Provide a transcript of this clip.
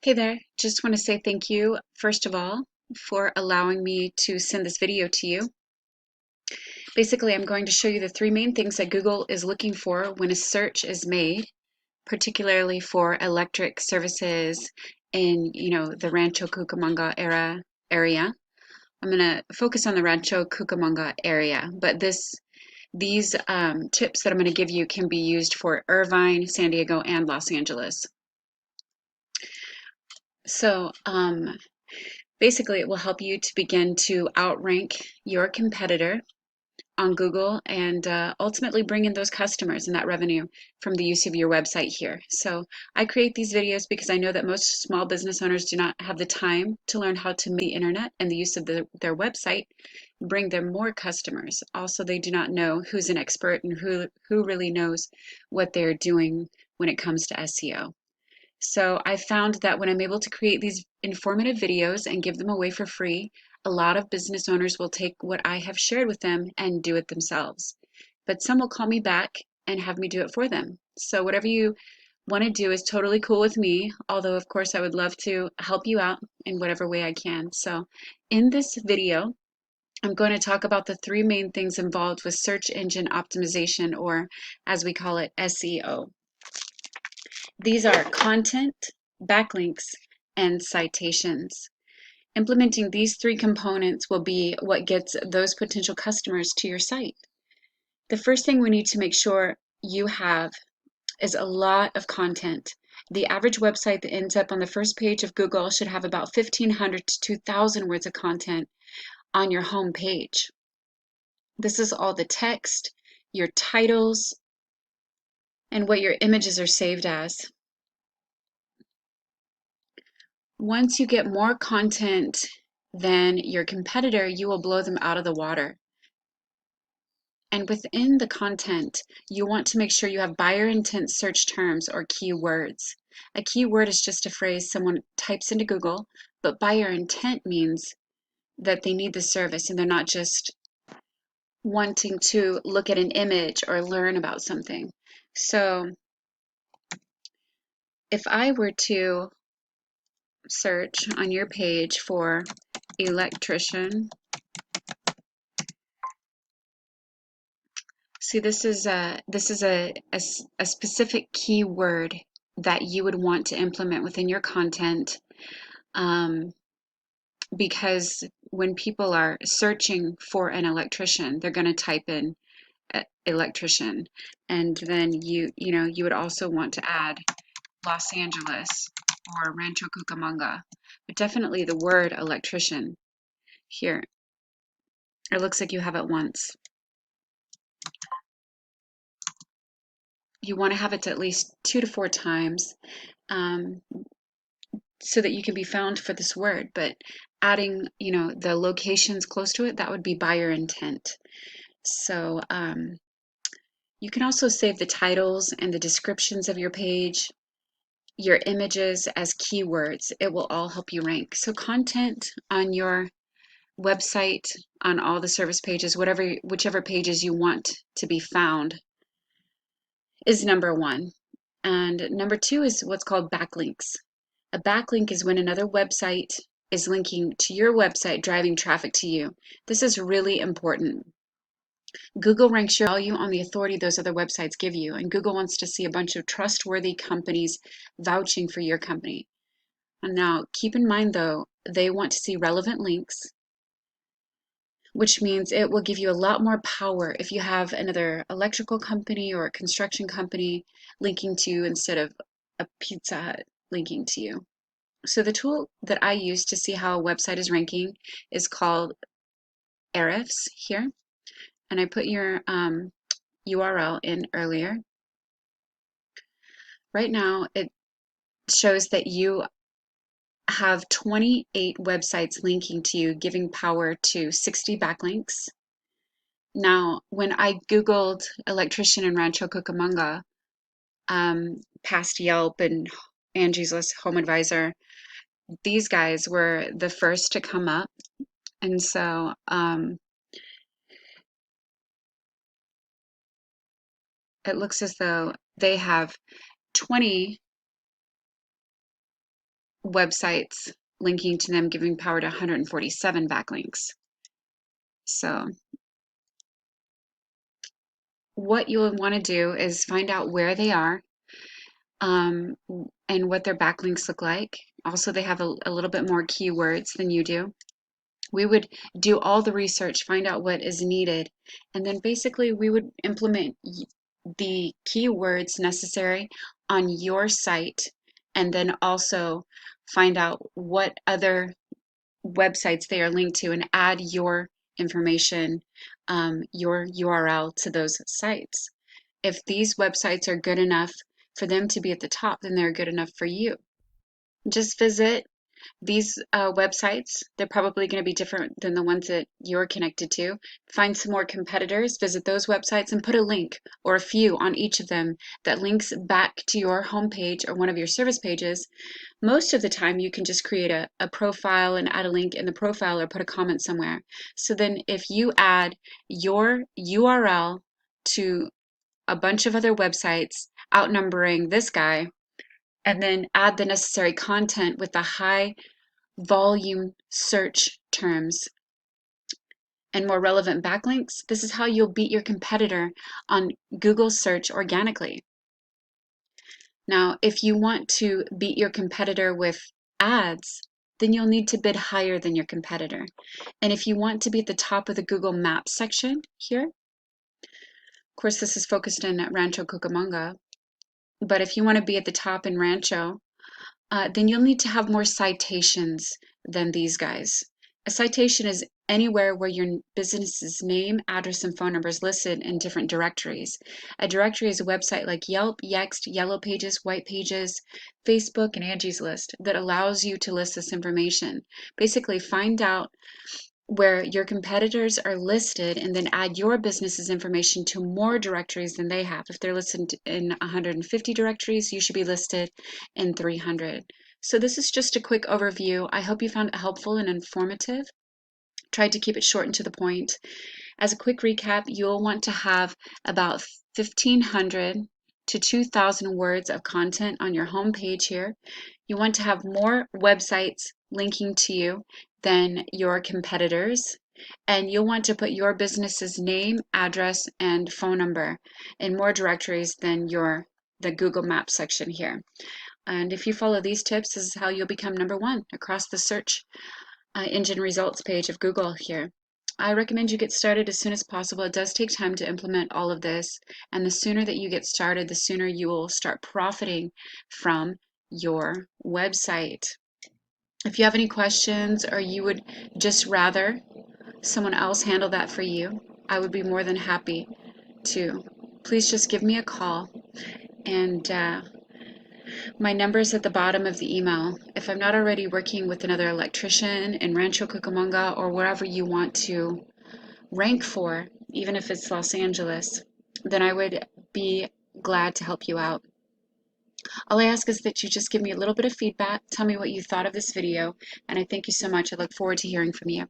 Hey there, just want to say thank you, first of all, for allowing me to send this video to you. Basically, I'm going to show you the three main things that Google is looking for when a search is made, particularly for electric services in, the Rancho Cucamonga area. I'm going to focus on the Rancho Cucamonga area, but these tips that I'm going to give you can be used for Irvine, San Diego, and Los Angeles. So, basically, it will help you to begin to outrank your competitor on Google and ultimately bring in those customers and that revenue from the use of your website here. So I create these videos because I know that most small business owners do not have the time to learn how to make the internet and the use of their website bring them more customers. Also, they do not know who's an expert and who really knows what they're doing when it comes to SEO. So I found that when I'm able to create these informative videos and give them away for free, a lot of business owners will take what I have shared with them and do it themselves. But some will call me back and have me do it for them. So whatever you want to do is totally cool with me, although of course I would love to help you out in whatever way I can. So in this video, I'm going to talk about the three main things involved with search engine optimization, or as we call it, SEO. These are content, backlinks, and citations. Implementing these three components will be what gets those potential customers to your site. The first thing we need to make sure you have is a lot of content. The average website that ends up on the first page of Google should have about 1,500 to 2,000 words of content on your home page. This is all the text, your titles, and what your images are saved as. Once you get more content than your competitor, you will blow them out of the water. And within the content, you want to make sure you have buyer intent search terms or keywords. A keyword is just a phrase someone types into Google, but buyer intent means that they need the service and they're not just wanting to look at an image or learn about something. So if I were to search on your page for electrician, see, this is a specific keyword that you would want to implement within your content, um, because when people are searching for an electrician, they're going to type in electrician, and then you would also want to add Los Angeles or Rancho Cucamonga, but definitely the word electrician here. It looks like you have it once. You want to have it to at least 2 to 4 times. Um, so that you can be found for this word, but adding, the locations close to it, that would be buyer intent. So you can also save the titles and the descriptions of your page, your images as keywords. It will all help you rank. So content on your website, on all the service pages, whichever pages you want to be found, is number one. And number two is what's called backlinks. A backlink is when another website is linking to your website, driving traffic to you. This is really important. Google ranks your value on the authority those other websites give you, and Google wants to see a bunch of trustworthy companies vouching for your company. And now, keep in mind though, they want to see relevant links, which means it will give you a lot more power if you have another electrical company or a construction company linking to you instead of a Pizza Hut linking to you. So the tool that I use to see how a website is ranking is called Ahrefs here. And I put your URL in earlier. Right now, it shows that you have 28 websites linking to you, giving power to 60 backlinks. Now, when I Googled electrician in Rancho Cucamonga, past Yelp and Angie's List Home Advisor, these guys were the first to come up. And so it looks as though they have 20 websites linking to them, giving power to 147 backlinks. So what you'll want to do is find out where they are, um, and what their backlinks look like. Also, they have a little bit more keywords than you do. We would do all the research, find out what is needed, and then basically we would implement the keywords necessary on your site, and then also find out what other websites they are linked to and add your information, your URL to those sites. If these websites are good enough for them to be at the top, then they're good enough for you. Just visit these websites. They're probably going to be different than the ones that you're connected to. Find some more competitors, visit those websites, and put a link or a few on each of them that links back to your homepage or one of your service pages. Most of the time, you can just create a profile and add a link in the profile or put a comment somewhere. So then if you add your URL to a bunch of other websites, outnumbering this guy, and then add the necessary content with the high volume search terms and more relevant backlinks, this is how you'll beat your competitor on Google search organically. Now, if you want to beat your competitor with ads, then you'll need to bid higher than your competitor. And if you want to be at the top of the Google Maps section here, of course, this is focused in Rancho Cucamonga, but if you want to be at the top in Rancho, then you'll need to have more citations than these guys. A citation is anywhere where your business's name, address, and phone number is listed in different directories. A directory is a website like Yelp, Yext, Yellow Pages, White Pages, Facebook, and Angie's List that allows you to list this information. Basically, find out where your competitors are listed and then add your business's information to more directories than they have. If they're listed in 150 directories, you should be listed in 300. So this is just a quick overview. I hope you found it helpful and informative. Tried to keep it short and to the point. As a quick recap, you'll want to have about 1,500 to 2,000 words of content on your home page here. You want to have more websites linking to you than your competitors, and you'll want to put your business's name, address, and phone number in more directories than the Google Maps section here. And if you follow these tips, this is how you'll become #1 across the search engine results page of Google here. I recommend you get started as soon as possible. It does take time to implement all of this, and the sooner that you get started, the sooner you will start profiting from your website. If you have any questions or you would just rather someone else handle that for you, I would be more than happy to. Please just give me a call, and my number is at the bottom of the email. If I'm not already working with another electrician in Rancho Cucamonga or wherever you want to rank for, even if it's Los Angeles, then I would be glad to help you out. All I ask is that you just give me a little bit of feedback, tell me what you thought of this video, and I thank you so much. I look forward to hearing from you.